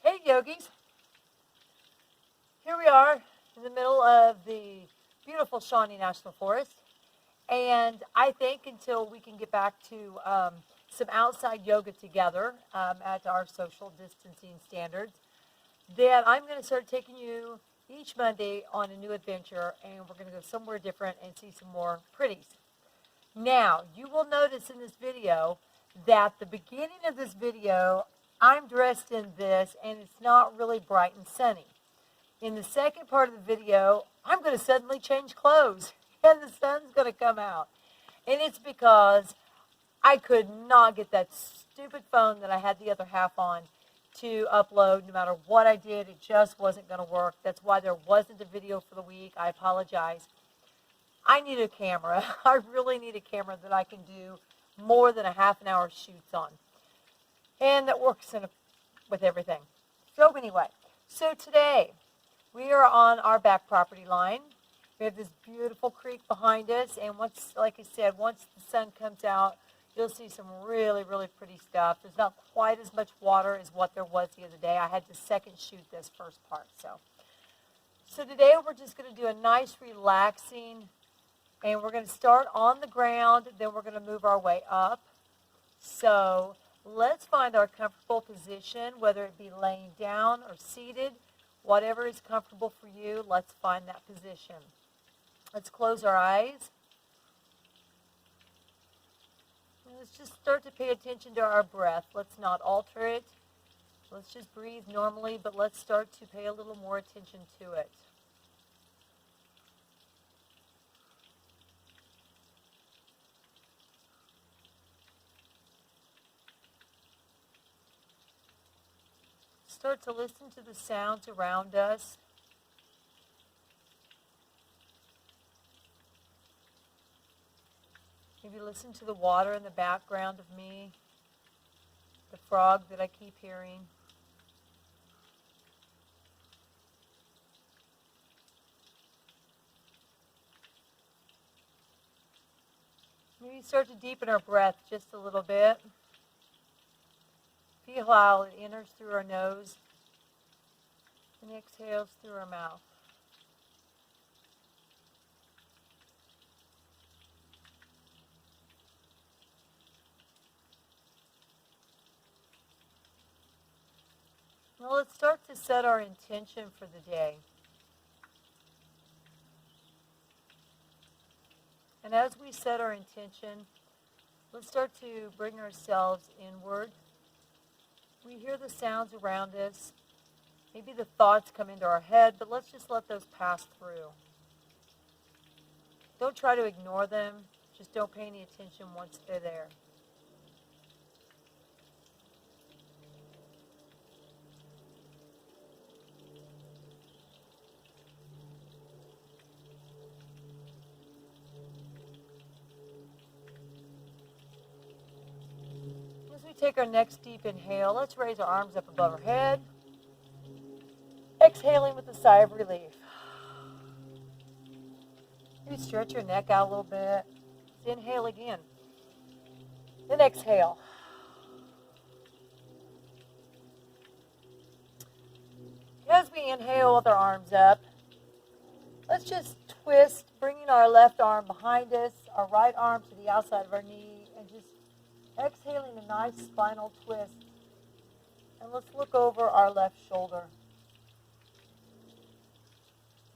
Hey yogis, here we are in the middle of the beautiful Shawnee National Forest. And I think until we can get back to some outside yoga together at our social distancing standards, then I'm going to start taking you each Monday on a new adventure, and we're going to go somewhere different and see some more pretties. Now, you will notice in this video that the beginning of this video, I'm dressed in this, and it's not really bright and sunny. In the second part of the video, I'm going to suddenly change clothes, and the sun's going to come out. And it's because I could not get that stupid phone that I had the other half on to upload. No matter what I did, it just wasn't going to work. That's why there wasn't a video for the week. I apologize. I need a camera. I really need a camera that I can do more than a half an hour shoots on. And that works with everything. So anyway, so today we are on our back property line. We have this beautiful creek behind us, and once, like I said, once the sun comes out, you'll see some really, really pretty stuff. There's not quite as much water as what there was the other day. I had to second shoot this first part. So today we're just going to do a nice relaxing, and we're going to start on the ground, then we're going to move our way up. So let's find our comfortable position, whether it be laying down or seated. Whatever is comfortable for you, let's find that position. Let's close our eyes. And let's just start to pay attention to our breath. Let's not alter it. Let's just breathe normally, but let's start to pay a little more attention to it. Start to listen to the sounds around us. Maybe listen to the water in the background of me, the frog that I keep hearing. Maybe start to deepen our breath just a little bit. Feel how it enters through our nose and exhales through our mouth. Now let's start to set our intention for the day. And as we set our intention, let's start to bring ourselves inward. We hear the sounds around us. Maybe the thoughts come into our head, but let's just let those pass through. Don't try to ignore them. Just don't pay any attention once they're there. As we take our next deep inhale, let's raise our arms up above our head. Exhaling with a sigh of relief. Maybe stretch your neck out a little bit. Let's inhale again. Then exhale. As we inhale with our arms up, let's just twist, bringing our left arm behind us, our right arm to the outside of our knee, and just exhaling a nice spinal twist. And let's look over our left shoulder.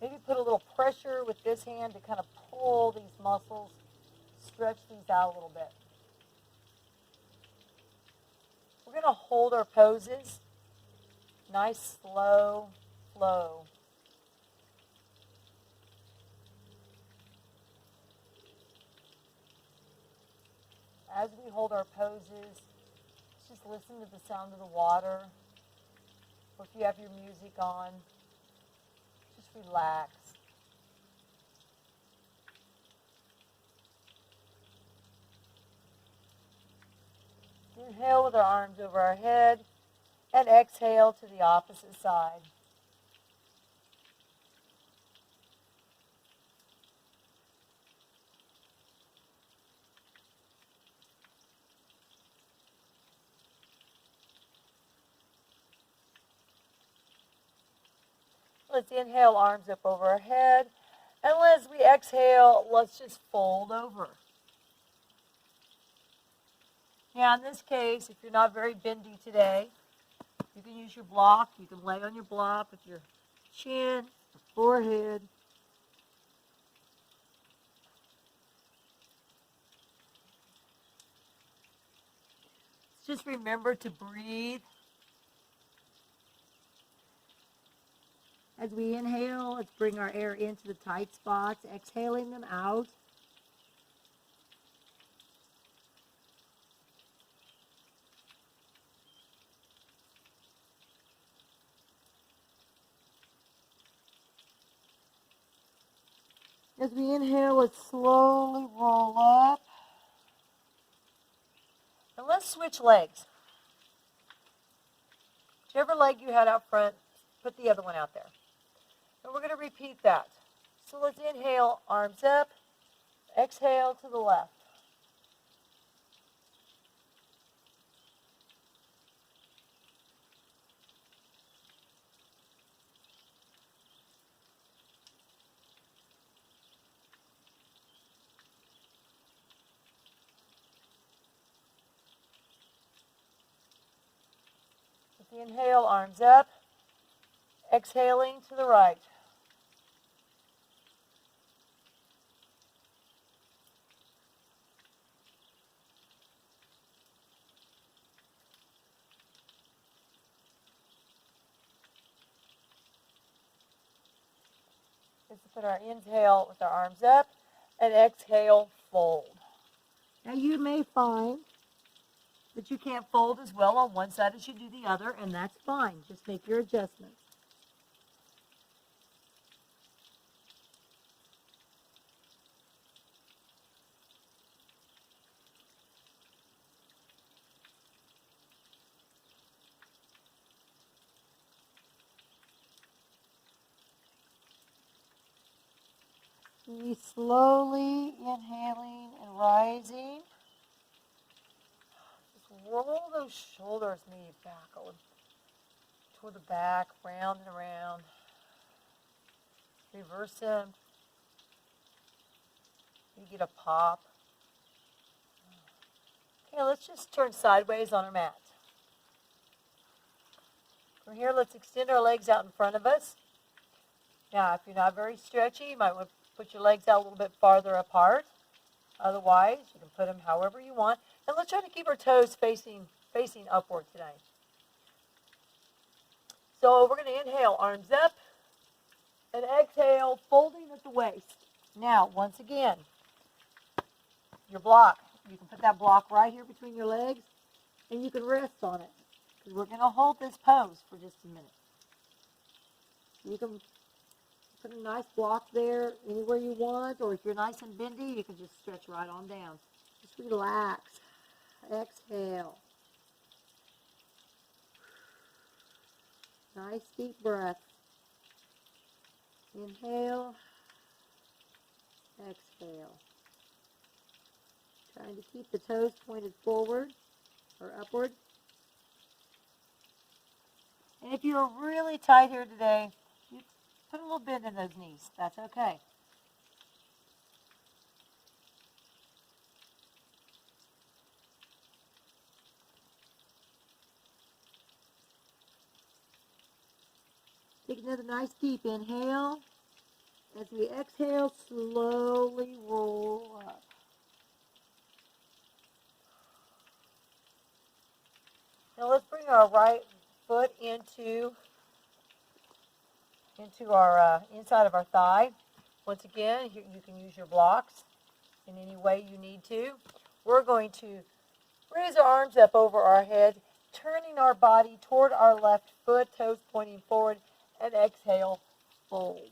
Maybe put a little pressure with this hand to kind of pull these muscles, stretch these out a little bit. We're going to hold our poses. Nice, slow flow. As we hold our poses, let's just listen to the sound of the water. Or if you have your music on, just relax. Inhale with our arms over our head and exhale to the opposite side. let's inhale, arms up over our head. And as we exhale, let's just fold over. Now, in this case, if you're not very bendy today, you can use your block. You can lay on your block with your chin, your forehead. Just remember to breathe. As we inhale, let's bring our air into the tight spots, exhaling them out. As we inhale, let's slowly roll up. And let's switch legs. Whichever leg you had out front, put the other one out there. And we're going to repeat that. So let's inhale, arms up. Exhale to the left. With the inhale, arms up. Exhaling to the right. Let's put our inhale with our arms up and exhale, fold. Now you may find that you can't fold as well on one side as you do the other, and that's fine. Just make your adjustments. You slowly inhaling and rising. Just roll those shoulders maybe back toward the back, round and around. Reverse them. You get a pop. Okay, let's just turn sideways on our mat. From here, let's extend our legs out in front of us. Now, if you're not very stretchy, you might want to put your legs out a little bit farther apart. Otherwise, you can put them however you want. And let's try to keep our toes facing upward today. So we're going to inhale, arms up, and exhale, folding at the waist. Now, once again, your block. You can put that block right here between your legs, and you can rest on it. Because we're going to hold this pose for just a minute. You can put a nice block there anywhere you want, or if you're nice and bendy, you can just stretch right on down. Just relax. Exhale. Nice deep breath. Inhale. Exhale. Trying to keep the toes pointed forward or upward. And if you're really tight here today, you put a little bend in those knees. That's okay. Take another nice deep inhale. As we exhale, slowly roll up. Now let's bring our right foot into our inside of our thigh. Once again, you can use your blocks in any way you need to. We're going to raise our arms up over our head, turning our body toward our left foot, toes pointing forward, and exhale, fold.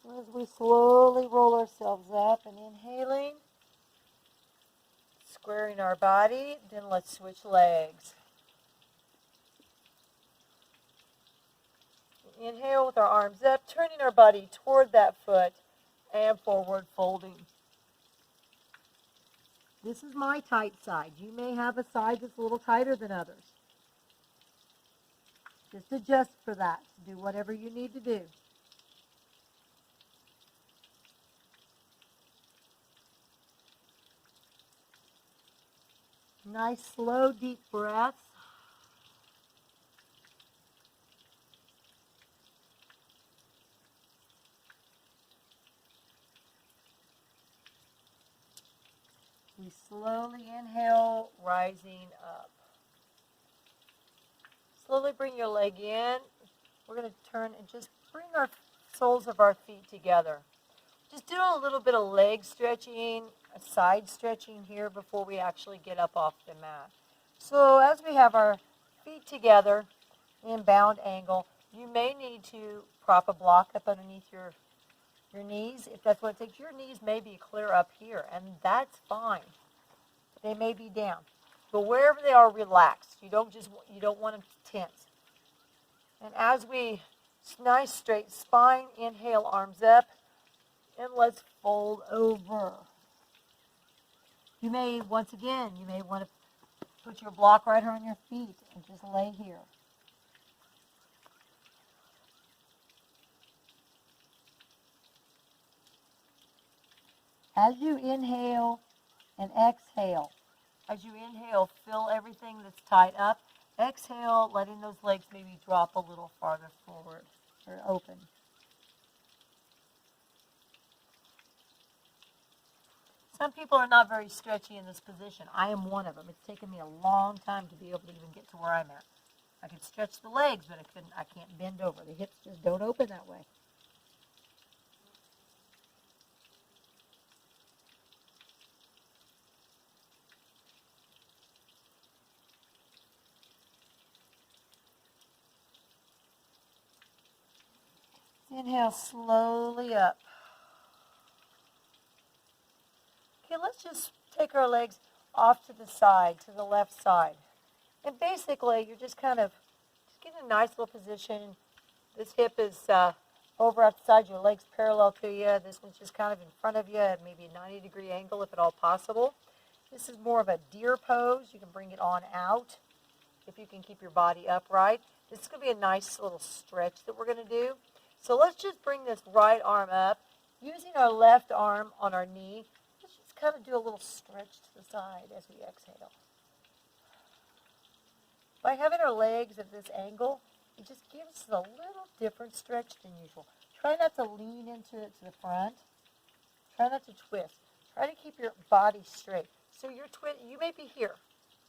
As we slowly roll ourselves up and inhaling, squaring our body. Then let's switch legs. Inhale with our arms up, turning our body toward that foot and forward folding. This is my tight side. You may have a side that's a little tighter than others. Just adjust for that. Do whatever you need to do. Nice, slow, deep breaths. We slowly inhale, rising up. Slowly bring your leg in. We're going to turn and just bring our soles of our feet together. Just do a little bit of leg stretching, side stretching here before we actually get up off the mat. So as we have our feet together in bound angle, you may need to prop a block up underneath your knees. If that's what it takes, your knees may be clear up here, and that's fine. They may be down. But wherever they are, relaxed. You don't want them tense. And as we, nice straight spine, inhale, arms up, and let's fold over. You may want to put your block right here on your feet and just lay here. As you inhale and exhale, fill everything that's tied up. Exhale, letting those legs maybe drop a little farther forward or open. Some people are not very stretchy in this position. I am one of them. It's taken me a long time to be able to even get to where I'm at. I can stretch the legs, but I can't bend over. The hips just don't open that way. Inhale slowly up. Okay, let's just take our legs off to the side, to the left side. And basically, you're just kind of getting a nice little position. This hip is over outside, your legs parallel to you. This one's just kind of in front of you at maybe a 90-degree angle if at all possible. This is more of a deer pose. You can bring it on out if you can keep your body upright. This is going to be a nice little stretch that we're going to do. So let's just bring this right arm up. Using our left arm on our knee, let's just kind of do a little stretch to the side as we exhale. By having our legs at this angle, it just gives us a little different stretch than usual. Try not to lean into it to the front. Try not to twist. Try to keep your body straight. So you may be here,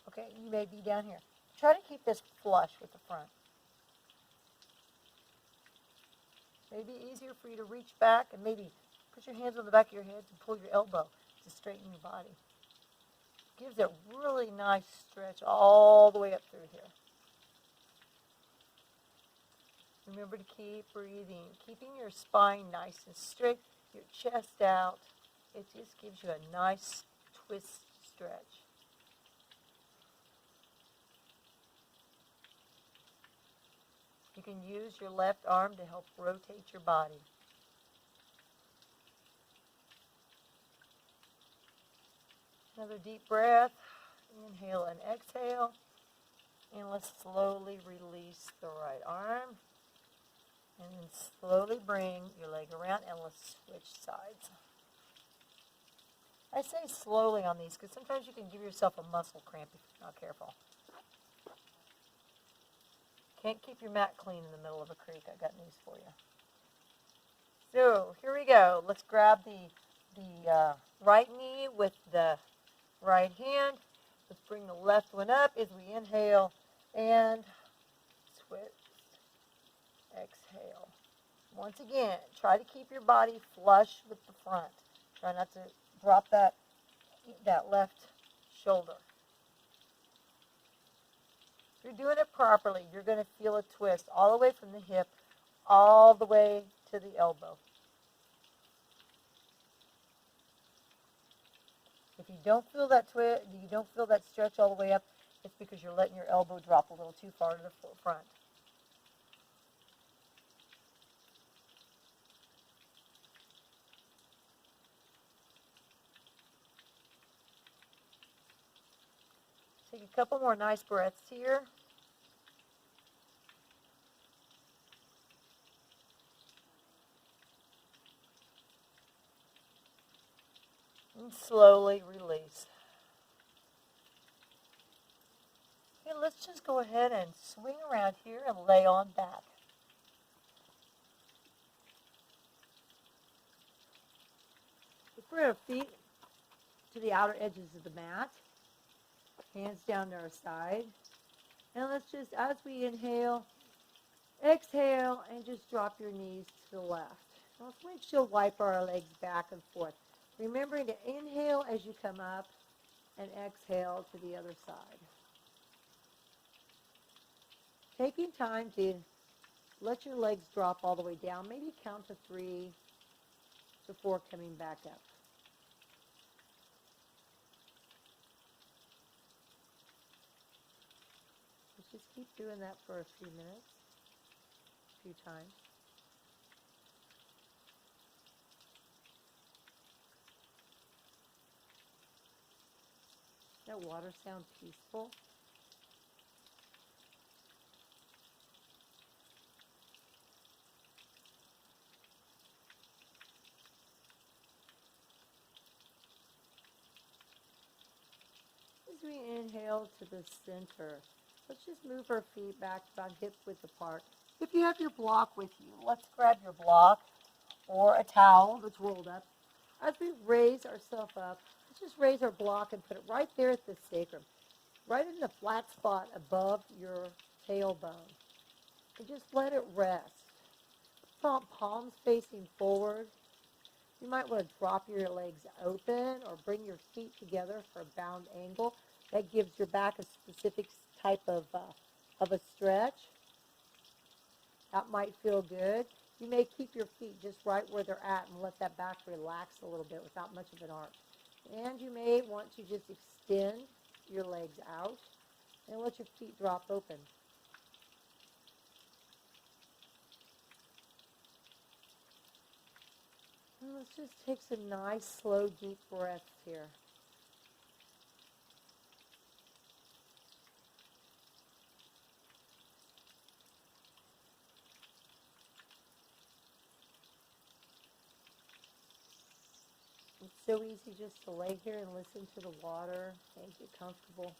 okay? You may be down here. Try to keep this flush with the front. Maybe easier for you to reach back and maybe put your hands on the back of your head and pull your elbow to straighten your body. Gives a really nice stretch all the way up through here. Remember to keep breathing, keeping your spine nice and straight, your chest out. It just gives you a nice twist stretch. You can use your left arm to help rotate your body. Another deep breath. Inhale and exhale. And let's slowly release the right arm. And then slowly bring your leg around and let's switch sides. I say slowly on these because sometimes you can give yourself a muscle cramp if you're not careful. Can't keep your mat clean in the middle of a creek. I got news for you. So here we go. Let's grab the right knee with the right hand. Let's bring the left one up as we inhale and switch. Exhale. Once again, try to keep your body flush with the front. Try not to drop that left shoulder. If you're doing it properly, you're going to feel a twist all the way from the hip, all the way to the elbow. If you don't feel that you don't feel that stretch all the way up, it's because you're letting your elbow drop a little too far to the front. Take a couple more nice breaths here. And slowly release. Okay, let's just go ahead and swing around here and lay on back. Bring our feet to the outer edges of the mat. Hands down to our side. And let's just, as we inhale, exhale, and just drop your knees to the left. Let's make sure wipe our legs back and forth. Remembering to inhale as you come up and exhale to the other side. Taking time to let your legs drop all the way down. Maybe count to 3 before coming back up. Let's just keep doing that for a few minutes, a few times. Does that water sound peaceful? As we inhale to the center, let's just move our feet back about hip width apart. If you have your block with you, let's grab your block or a towel that's rolled up. As we raise ourselves up, let's just raise our block and put it right there at the sacrum, right in the flat spot above your tailbone. And just let it rest. Palms facing forward. You might want to drop your legs open or bring your feet together for a bound angle. That gives your back a specific type of a stretch. That might feel good. You may keep your feet just right where they're at and let that back relax a little bit without much of an arch. And you may want to just extend your legs out and let your feet drop open. And let's just take some nice, slow, deep breaths here. It's so easy just to lay here and listen to the water and get comfortable.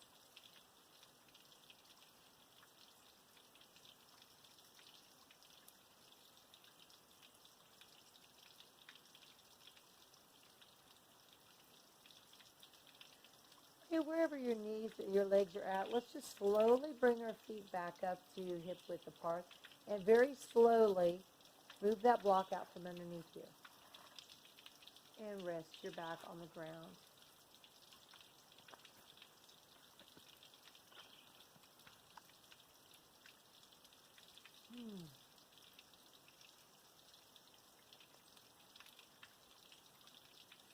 Okay, wherever your knees or your legs are at, let's just slowly bring our feet back up to hip width apart and very slowly move that block out from underneath you. And rest your back on the ground.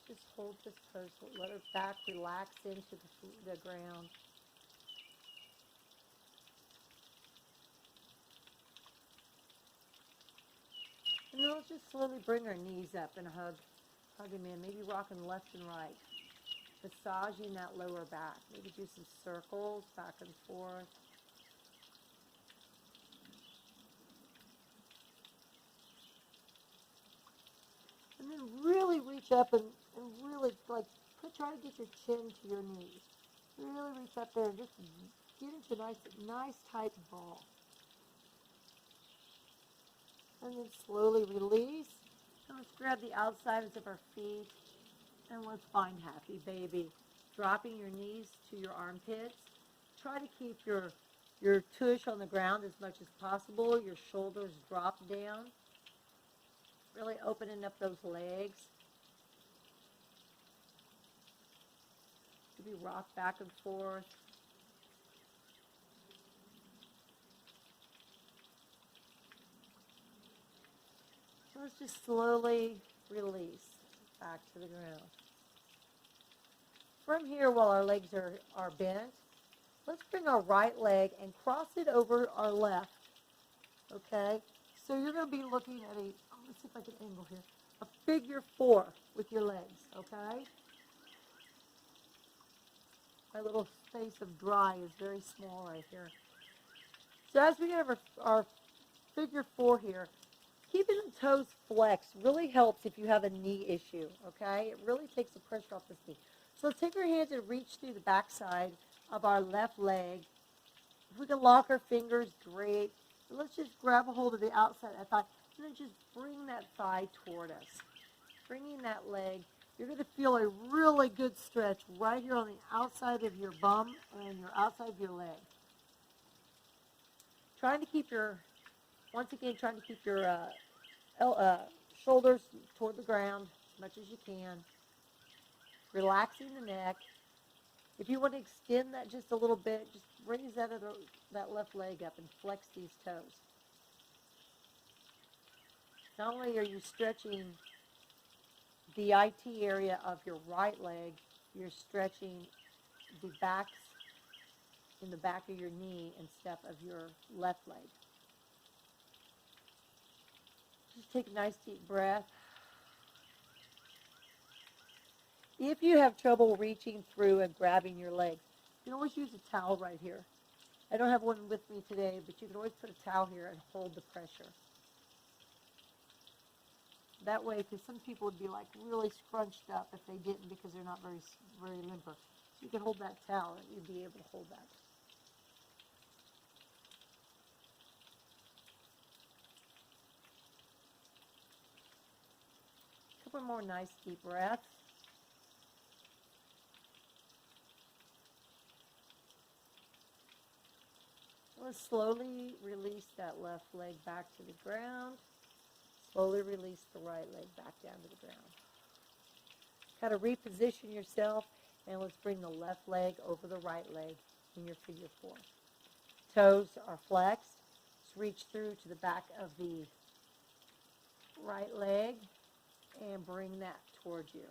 Just hold this pose. Let our back relax into the ground. And then let's just slowly bring our knees up and hug them in. Maybe rocking left and right. Massaging that lower back. Maybe do some circles back and forth. And then really reach up and really try to get your chin to your knees. Really reach up there and just get into a nice tight ball. And then slowly release. And let's grab the outsides of our feet and let's find happy baby. Dropping your knees to your armpits. Try to keep your tush on the ground as much as possible. Your shoulders drop down. Really opening up those legs. Maybe rock back and forth. So let's just slowly release back to the ground. from here, while our legs are bent, let's bring our right leg and cross it over our left, okay? So you're going to be looking at let's see if I can angle here, a figure 4 with your legs, okay? My little space of dry is very small right here. So as we have our figure 4 here, keeping the toes flexed really helps if you have a knee issue, okay? It really takes the pressure off this knee. So let's take our hands and reach through the backside of our left leg. If we can lock our fingers, great. And let's just grab a hold of the outside of that thigh and then just bring that thigh toward us. Bringing that leg, you're going to feel a really good stretch right here on the outside of your bum and your outside of your leg. Trying to keep your shoulders toward the ground as much as you can. Relaxing the neck. If you want to extend that just a little bit, just raise that left leg up and flex these toes. Not only are you stretching the IT area of your right leg, you're stretching the backs in the back of your knee and stuff of your left leg. Just take a nice deep breath. If you have trouble reaching through and grabbing your legs, you can always use a towel right here. I don't have one with me today, but you can always put a towel here and hold the pressure. That way, because some people would be like really scrunched up if they didn't because they're not very limber. So you can hold that towel and you'd be able to hold that. A couple more nice deep breaths. Let's slowly release that left leg back to the ground. Slowly release the right leg back down to the ground. Kind of reposition yourself, and let's bring the left leg over the right leg in your figure 4. Toes are flexed. Just reach through to the back of the right leg and bring that towards you.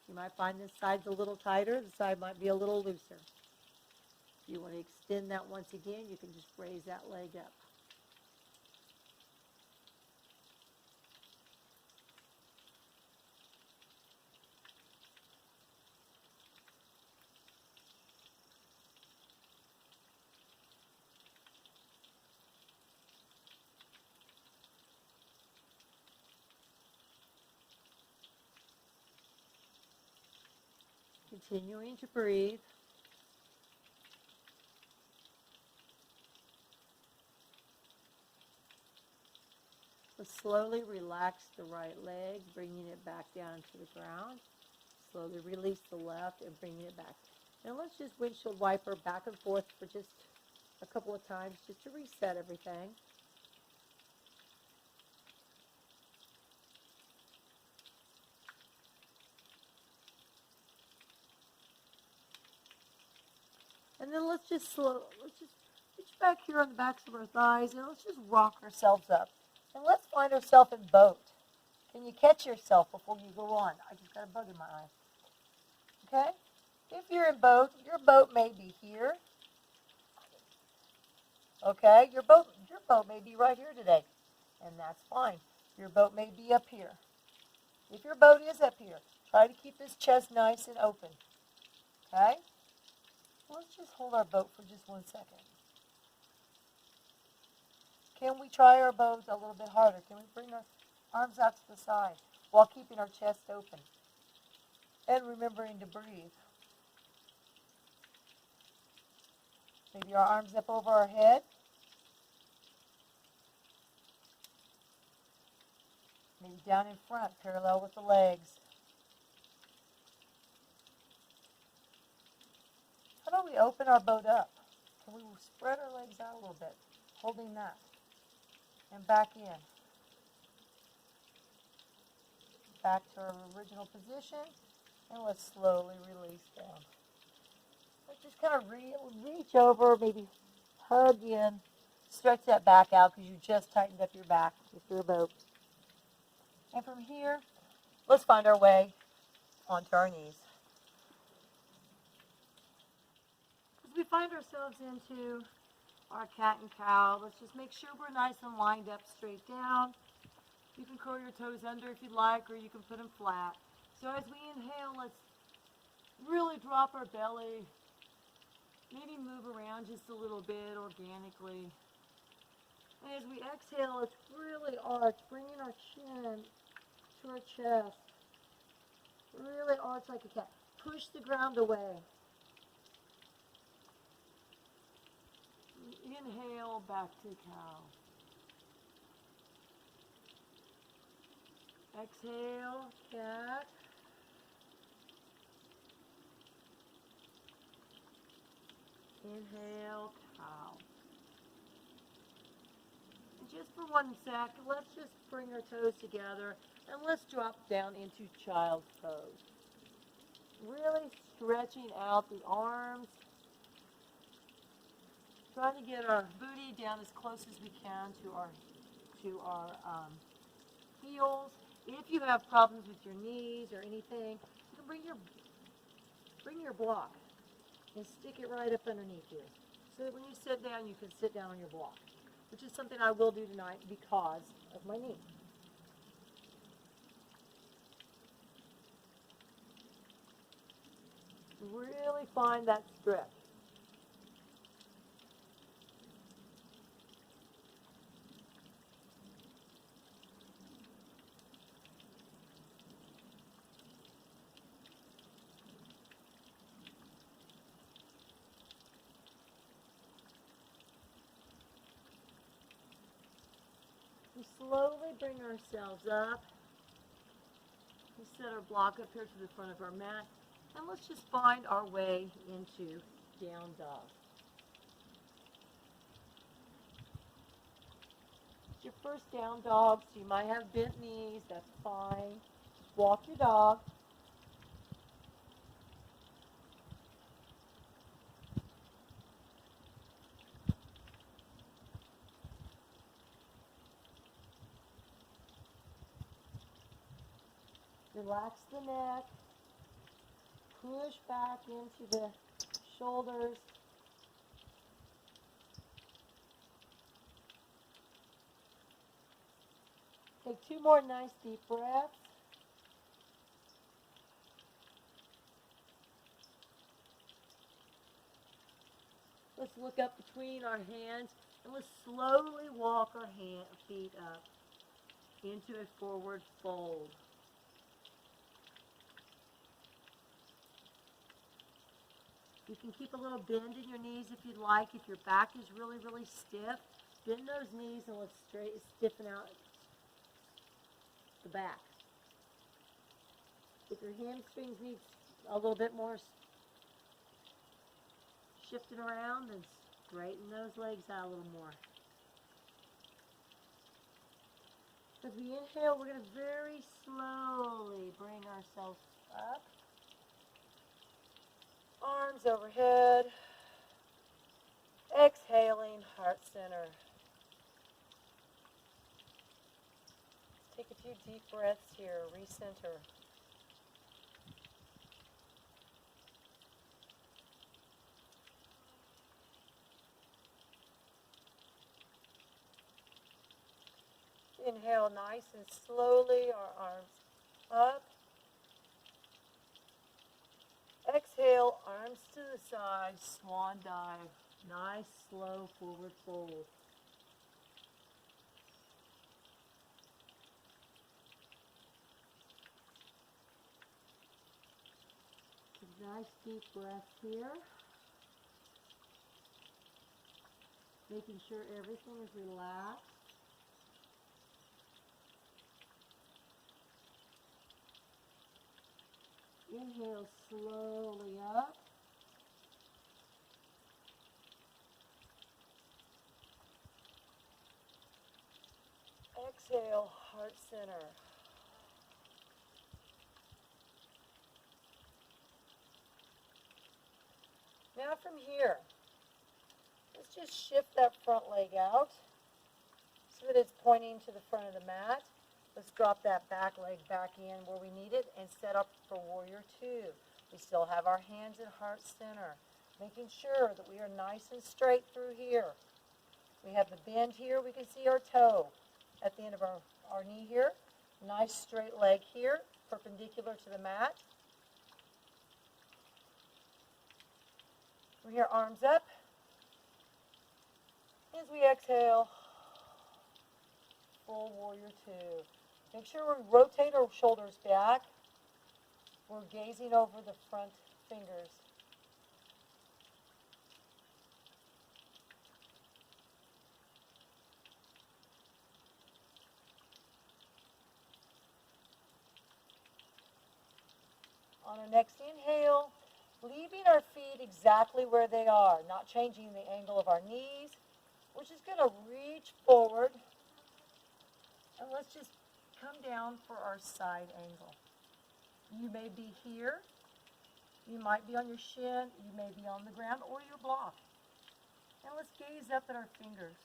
You might find this side's a little tighter. The side might be a little looser. If you want to extend that once again, you can just raise that leg up. Continuing to breathe. Let's slowly relax the right leg, bringing it back down to the ground. Slowly release the left and bringing it back. Now let's just windshield wiper back and forth for just a couple of times just to reset everything. And then let's just reach back here on the backs of our thighs and let's just rock ourselves up. And let's find ourselves in boat. Can you catch yourself before you go on? I just got a bug in my eye. Okay? If you're in boat, your boat may be here. Okay? Your boat may be right here today. And that's fine. Your boat may be up here. If your boat is up here, try to keep this chest nice and open. Okay? Let's just hold our boat for just 1 second. Can we try our boat a little bit harder? Can we bring our arms out to the side while keeping our chest open? And remembering to breathe. Maybe our arms up over our head. Maybe down in front, parallel with the legs. How do we open our boat up? Can we spread our legs out a little bit, holding that, and back in. Back to our original position, and let's slowly release down. Let's just kind of reach over, maybe hug in, stretch that back out because you just tightened up your back with your boat. And from here, let's find our way onto our knees. we find ourselves into our cat and cow, let's just make sure we're nice and lined up straight down. You can curl your toes under if you'd like, or you can put them flat. So as we inhale, let's really drop our belly. Maybe move around just a little bit organically. And as we exhale, let's really arch, bringing our chin to our chest. Really arch like a cat. Push the ground away. Inhale, back to cow. Exhale, cat. Inhale, cow. And just for 1 sec, let's just bring our toes together and let's drop down into child's pose. Really stretching out the arms. Trying to get our booty down as close as we can to our heels. If you have problems with your knees or anything, you can bring your block and stick it right up underneath you. So that when you sit down, you can sit down on your block, which is something I will do tonight because of my knee. Really find that stretch. We slowly bring ourselves up. We set our block up here to the front of our mat. And let's just find our way into down dog. It's your first down dog, so you might have bent knees. That's fine. Just walk your dog. Relax the neck. Push back into the shoulders. Take 2 more nice deep breaths. Let's look up between our hands and let's slowly walk our feet up into a forward fold. You can keep a little bend in your knees if you'd like. If your back is really, really stiff, bend those knees and let's stiffen out the back. If your hamstrings need a little bit more shifting around, then straighten those legs out a little more. As we inhale, we're going to very slowly bring ourselves up. Arms overhead. Exhaling, heart center. Let's take a few deep breaths here, recenter. Inhale nice and slowly, our arms up. Exhale, arms to the side, swan dive. Nice, slow forward fold. Nice deep breath here. Making sure everything is relaxed. Inhale slowly up. Exhale, heart center. Now from here, let's just shift that front leg out so that it's pointing to the front of the mat. Let's drop that back leg back in where we need it and set up for warrior two. We still have our hands at heart center. Making sure that we are nice and straight through here. We have the bend here. We can see our toe at the end of our knee here. Nice straight leg here, perpendicular to the mat. From here, arms up. As we exhale, full warrior two. Make sure we rotate our shoulders back. We're gazing over the front fingers. On our next inhale, leaving our feet exactly where they are, not changing the angle of our knees. We're just going to reach forward, and let's just come down for our side angle. You may be here, you might be on your shin, you may be on the ground, or your block. And let's gaze up at our fingers.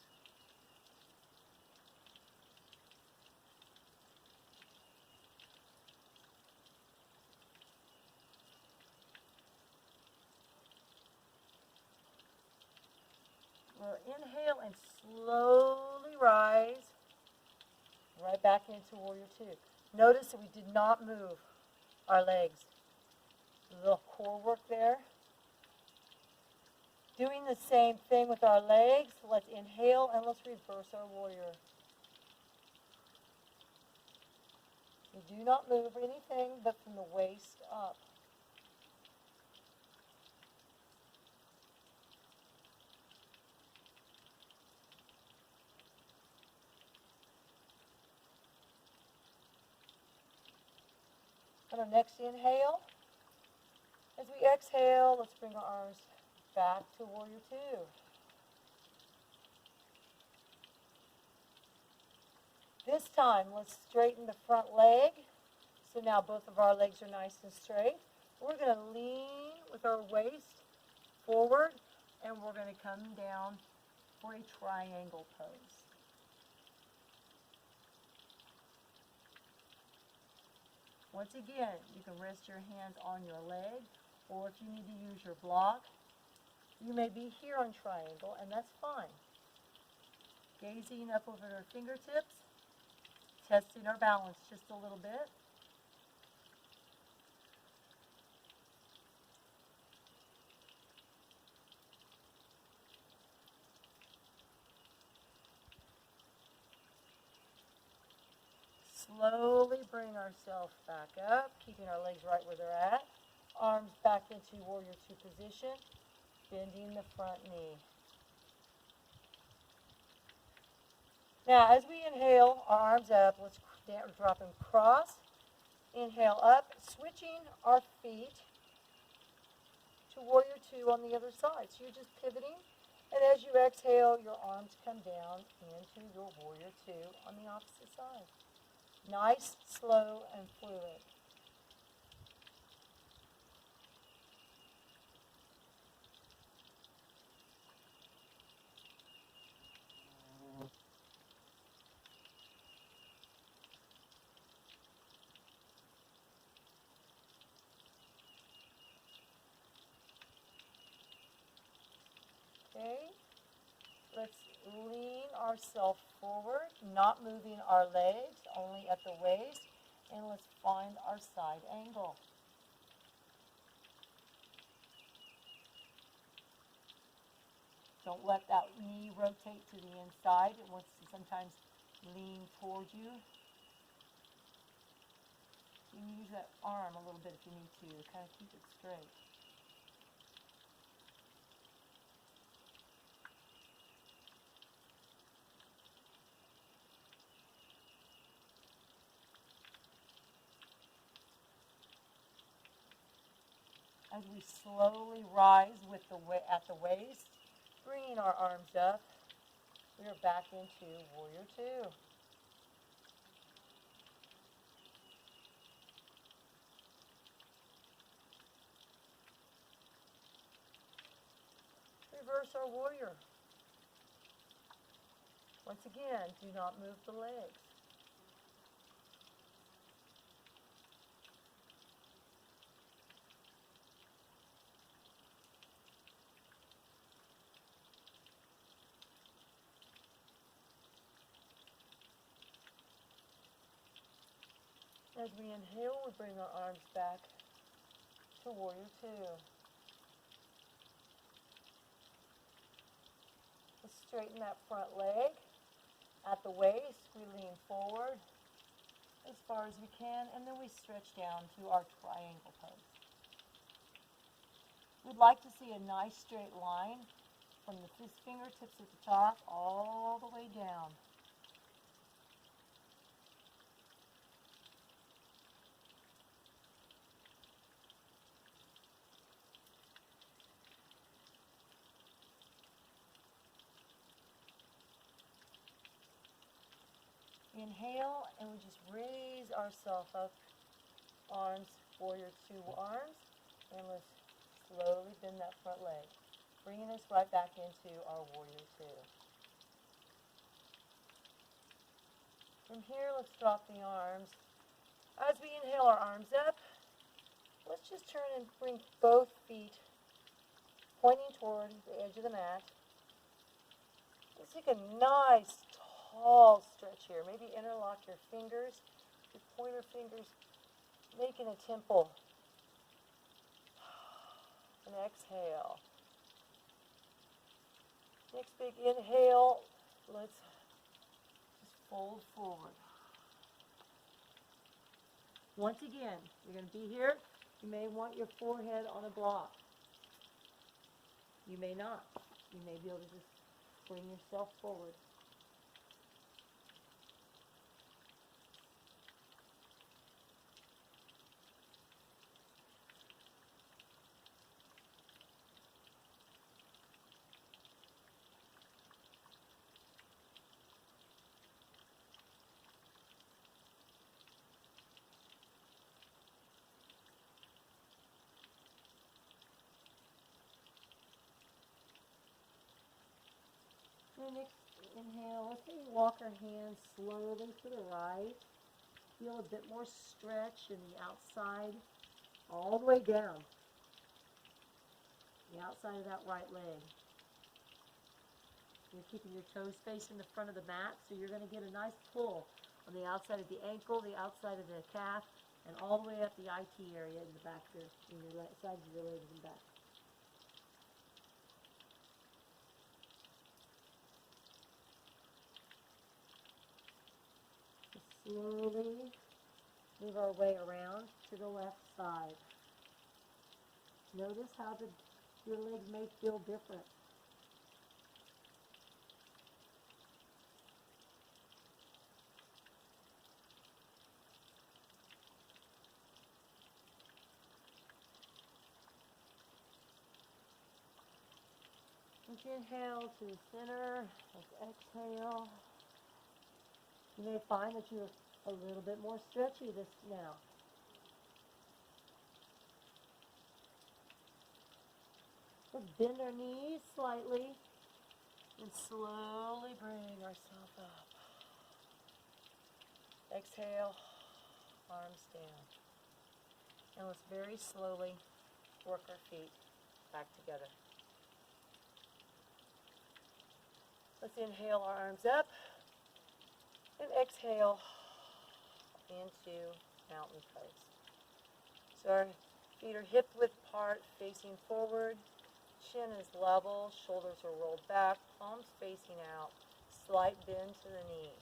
We'll inhale and slowly rise right back into warrior two. Notice that we did not move our legs. A little core work there. Doing the same thing with our legs. Let's inhale and let's reverse our warrior. We do not move anything but from the waist up. On our next inhale, as we exhale, let's bring our arms back to warrior two. This time, let's straighten the front leg. So now both of our legs are nice and straight. We're going to lean with our waist forward, and we're going to come down for a triangle pose. Once again, you can rest your hands on your leg, or if you need to use your block, you may be here on triangle, and that's fine. Gazing up over our fingertips, testing our balance just a little bit. Slowly bring ourselves back up, keeping our legs right where they're at. Arms back into warrior two position, bending the front knee. Now, as we inhale, our arms up, let's drop them cross. Inhale up, switching our feet to warrior two on the other side. So you're just pivoting, and as you exhale, your arms come down into your warrior two on the opposite side. Nice, slow, and fluid. Okay, let's lean ourselves forward, not moving our legs, only at the waist, and let's find our side angle. Don't let that knee rotate to the inside. It wants to sometimes lean towards you. You can use that arm a little bit if you need to kind of keep it straight. As we slowly rise with at the waist, bringing our arms up, we are back into warrior two. Reverse our warrior. Once again, do not move the legs. As we inhale, we bring our arms back to Warrior Two. Let's straighten that front leg. At the waist, we lean forward as far as we can, and then we stretch down to our triangle pose. We'd like to see a nice straight line from the fingertips at the top all the way down. Inhale, and we just raise ourselves up, arms, Warrior Two arms, and let's slowly bend that front leg, bringing us right back into our Warrior Two. From here, let's drop the arms. As we inhale our arms up, let's just turn and bring both feet pointing toward the edge of the mat. Let's take a nice tall stretch here. Maybe interlock your fingers, your pointer fingers, making a temple. And exhale. Next big inhale, let's just fold forward. Once again, you're going to be here. You may want your forehead on a block. You may not. You may be able to just bring yourself forward. Next inhale, let's maybe walk our hands slowly to the right. Feel a bit more stretch in the outside, all the way down. The outside of that right leg. You're keeping your toes facing the front of the mat, so you're going to get a nice pull on the outside of the ankle, the outside of the calf, and all the way up the IT area in the back there, in your sides of your legs and back. Slowly move our way around to the left side. Notice how your legs may feel different. Let's inhale to the center. Let's exhale. You may find that you're a little bit more stretchy now. Let's bend our knees slightly and slowly bring ourselves up. Exhale, arms down. And let's very slowly work our feet back together. Let's inhale our arms up and exhale into mountain pose. So our feet are hip width apart, facing forward. Chin is level, shoulders are rolled back, palms facing out, slight bend to the knee.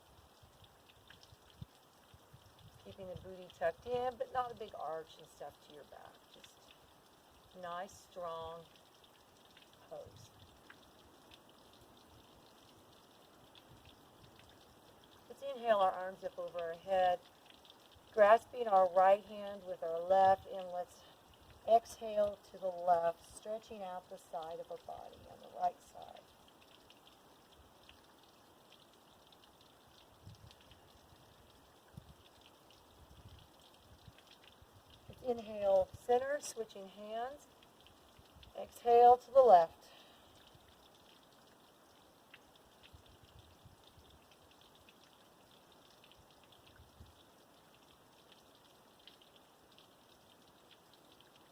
Keeping the booty tucked in, but not a big arch and stuff to your back. Just nice, strong pose. Let's inhale our arms up over our head, grasping our right hand with our left, and let's exhale to the left, stretching out the side of our body on the right side. Let's inhale center, switching hands. Exhale to the left.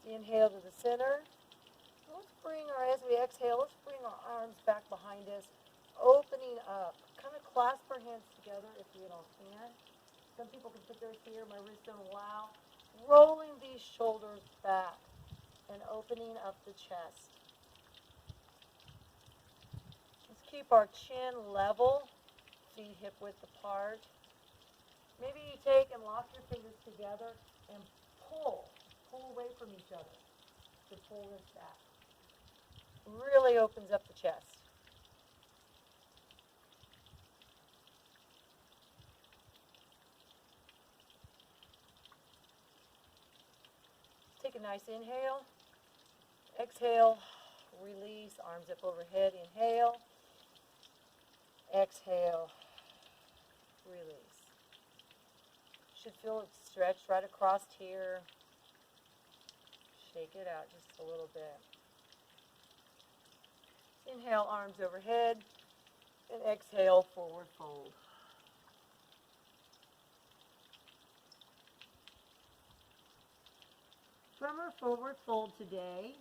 Inhale to the center. Let's bring as we exhale, let's bring our arms back behind us, opening up. Kind of clasp our hands together if you all can. Some people can put theirs here. My wrists don't allow. Rolling these shoulders back and opening up the chest. Let's keep our chin level, feet hip width apart. Maybe you take and lock your fingers together and pull away from each other to pull this back. Really opens up the chest. Take a nice inhale. Exhale, release, arms up overhead. Inhale. Exhale, release. Should feel it stretched right across here. Shake it out just a little bit. Inhale, arms overhead, and exhale, forward fold. From our forward fold today,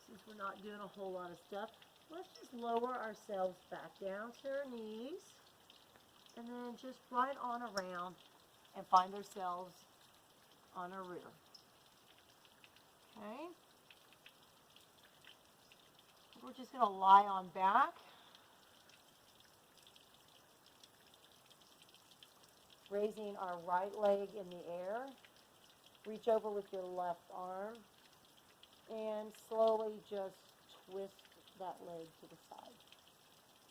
since we're not doing a whole lot of stuff, let's just lower ourselves back down to our knees, and then just right on around and find ourselves on our rear. Okay? We're just going to lie on back. Raising our right leg in the air. Reach over with your left arm and slowly just twist that leg to the side.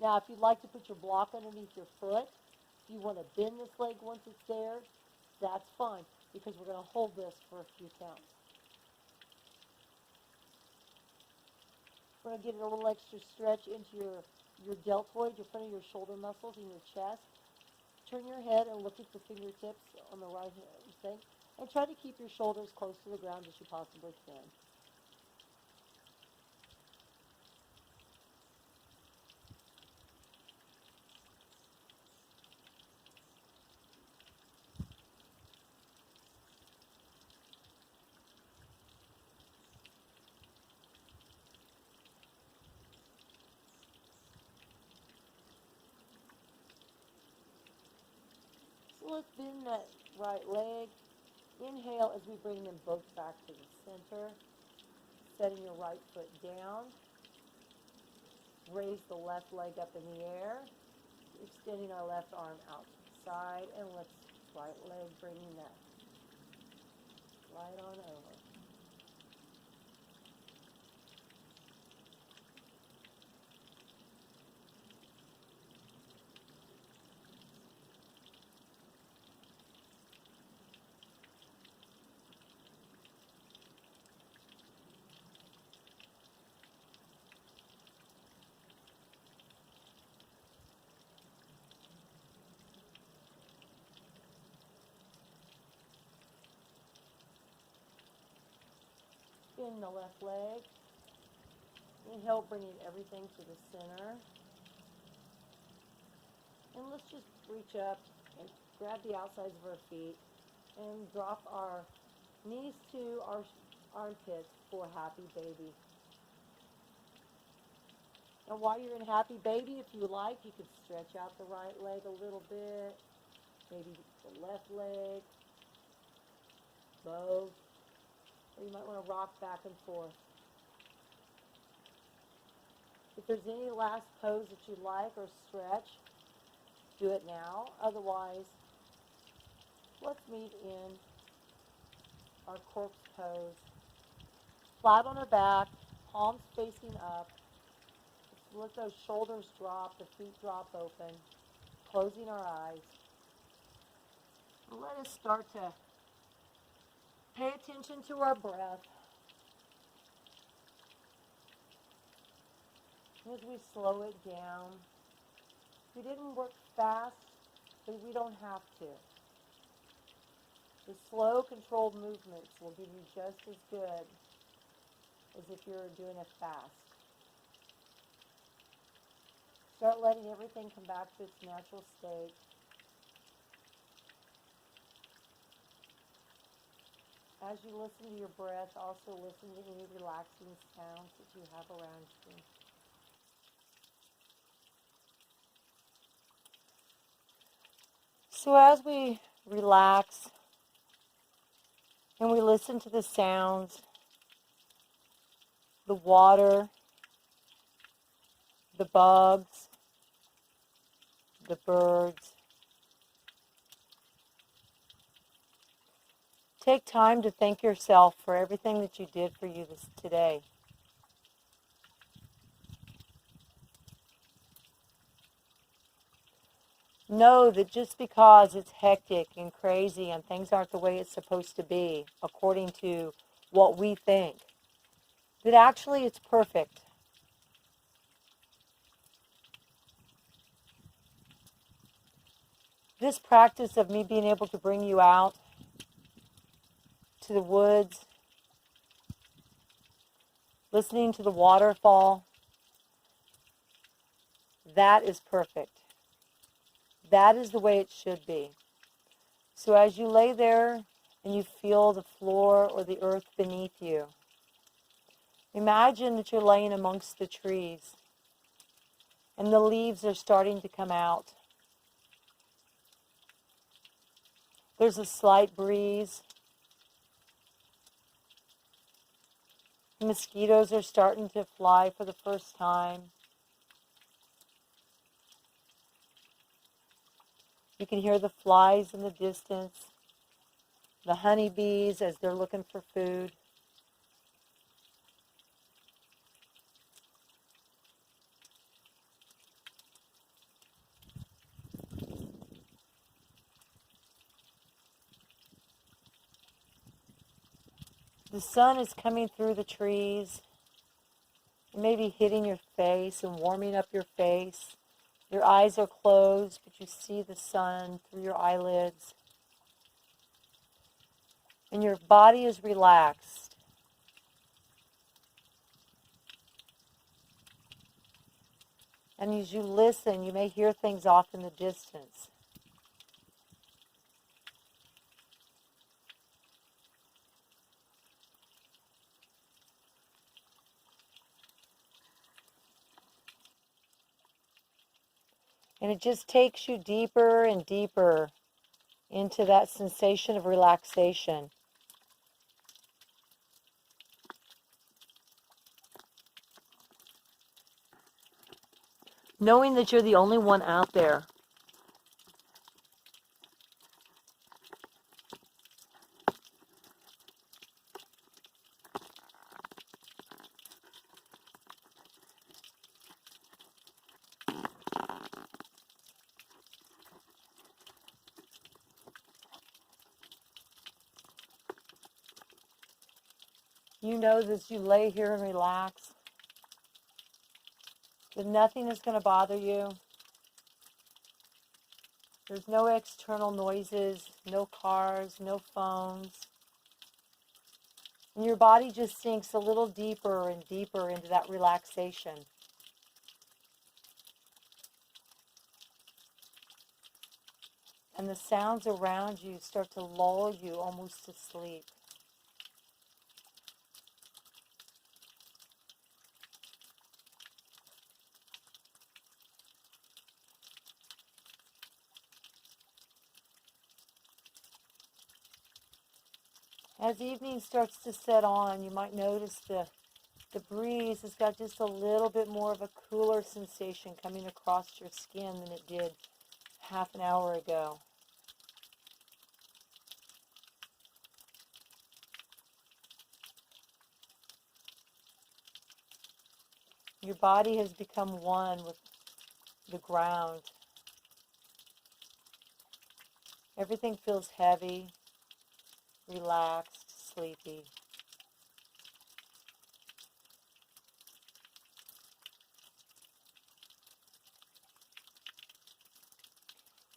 Now, if you'd like to put your block underneath your foot, if you want to bend this leg once it's there, that's fine, because we're going to hold this for a few counts. We're going to get a little extra stretch into your deltoid, your front of your shoulder muscles and your chest. Turn your head and look at the fingertips on the right hand thing. And try to keep your shoulders close to the ground as you possibly can. So let's bend that right leg. Inhale as we bring them both back to the center. Setting your right foot down. Raise the left leg up in the air. Extending our left arm out to the side. And let's right leg bringing that right on over. Bend the left leg. Inhale, bringing everything to the center. And let's just reach up and grab the outsides of our feet and drop our knees to our armpits for happy baby. Now while you're in happy baby, if you like, you could stretch out the right leg a little bit, maybe the left leg, both, or you might want to rock back and forth. If there's any last pose that you'd like or stretch, do it now. Otherwise, let's meet in our corpse pose. Flat on our back, palms facing up. Let those shoulders drop, the feet drop open, closing our eyes. And let us start to pay attention to our breath. As we slow it down, we didn't work fast, but we don't have to. The slow, controlled movements will give you just as good as if you're doing it fast. Start letting everything come back to its natural state. As you listen to your breath, also listen to any relaxing sounds that you have around you. So as we relax, and we listen to the sounds, the water, the bugs, the birds. Take time to thank yourself for everything that you did for you today. Know that just because it's hectic and crazy and things aren't the way it's supposed to be, according to what we think, that actually it's perfect. This practice of me being able to bring you out to the woods, listening to the waterfall, that is perfect. That is the way it should be. So as you lay there and you feel the floor or the earth beneath you, imagine that you're laying amongst the trees and the leaves are starting to come out. There's a slight breeze. Mosquitoes are starting to fly for the first time. You can hear the flies in the distance, the honeybees as they're looking for food. The sun is coming through the trees, maybe hitting your face and warming up your face. Your eyes are closed, but you see the sun through your eyelids. And your body is relaxed. And as you listen, you may hear things off in the distance. And it just takes you deeper and deeper into that sensation of relaxation. Knowing that you're the only one out there. You know that as you lay here and relax, that nothing is going to bother you. There's no external noises, no cars, no phones. And your body just sinks a little deeper and deeper into that relaxation. And the sounds around you start to lull you almost to sleep. As evening starts to set on, you might notice the breeze has got just a little bit more of a cooler sensation coming across your skin than it did half an hour ago. Your body has become one with the ground. Everything feels heavy, relaxed, sleepy.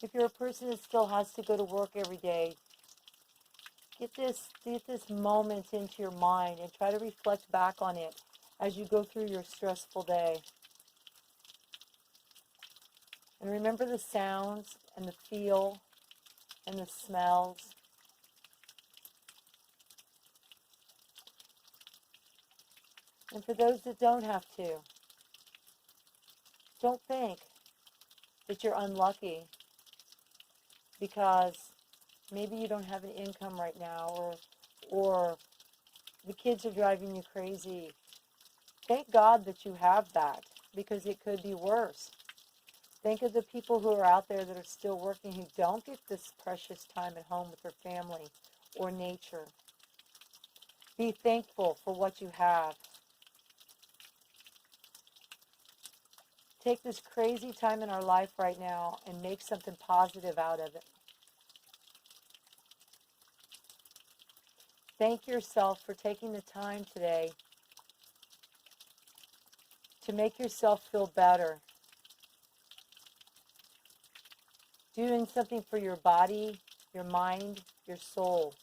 If you're a person that still has to go to work every day, get this moment into your mind and try to reflect back on it as you go through your stressful day. And remember the sounds and the feel and the smells. And for those that don't have to, don't think that you're unlucky because Maybe you don't have an income right now, or the kids are driving you crazy. Thank God that you have that, because it could be worse. Think of the people who are out there that are still working, who don't get this precious time at home with their family or nature. Be thankful for what you have. Take this crazy time in our life right now and make something positive out of it. Thank yourself for taking the time today to make yourself feel better. Doing something for your body, your mind, your soul.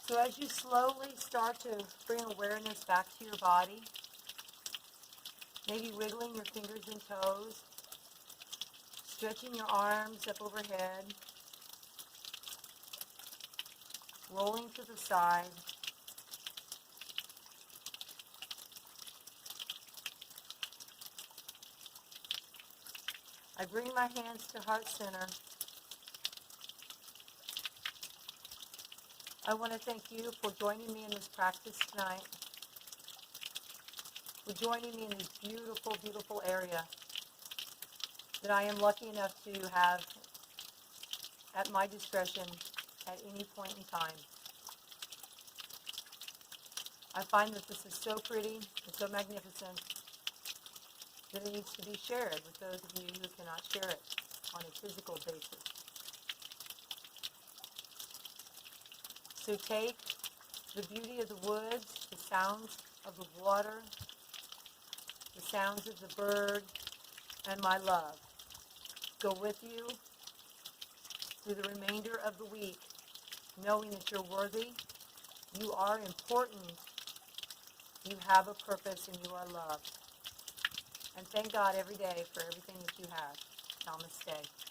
So as you slowly start to bring awareness back to your body, maybe wiggling your fingers and toes, stretching your arms up overhead, rolling to the side, I bring my hands to heart center. I want to thank you for joining me in this practice tonight, for joining me in this beautiful, beautiful area that I am lucky enough to have at my discretion at any point in time. I find that this is so pretty and so magnificent that it needs to be shared with those of you who cannot share it on a physical basis. So take the beauty of the woods, the sounds of the water, the sounds of the bird, and my love. Go with you through the remainder of the week, knowing that you're worthy, you are important, you have a purpose, and you are loved. And thank God every day for everything that you have. Namaste.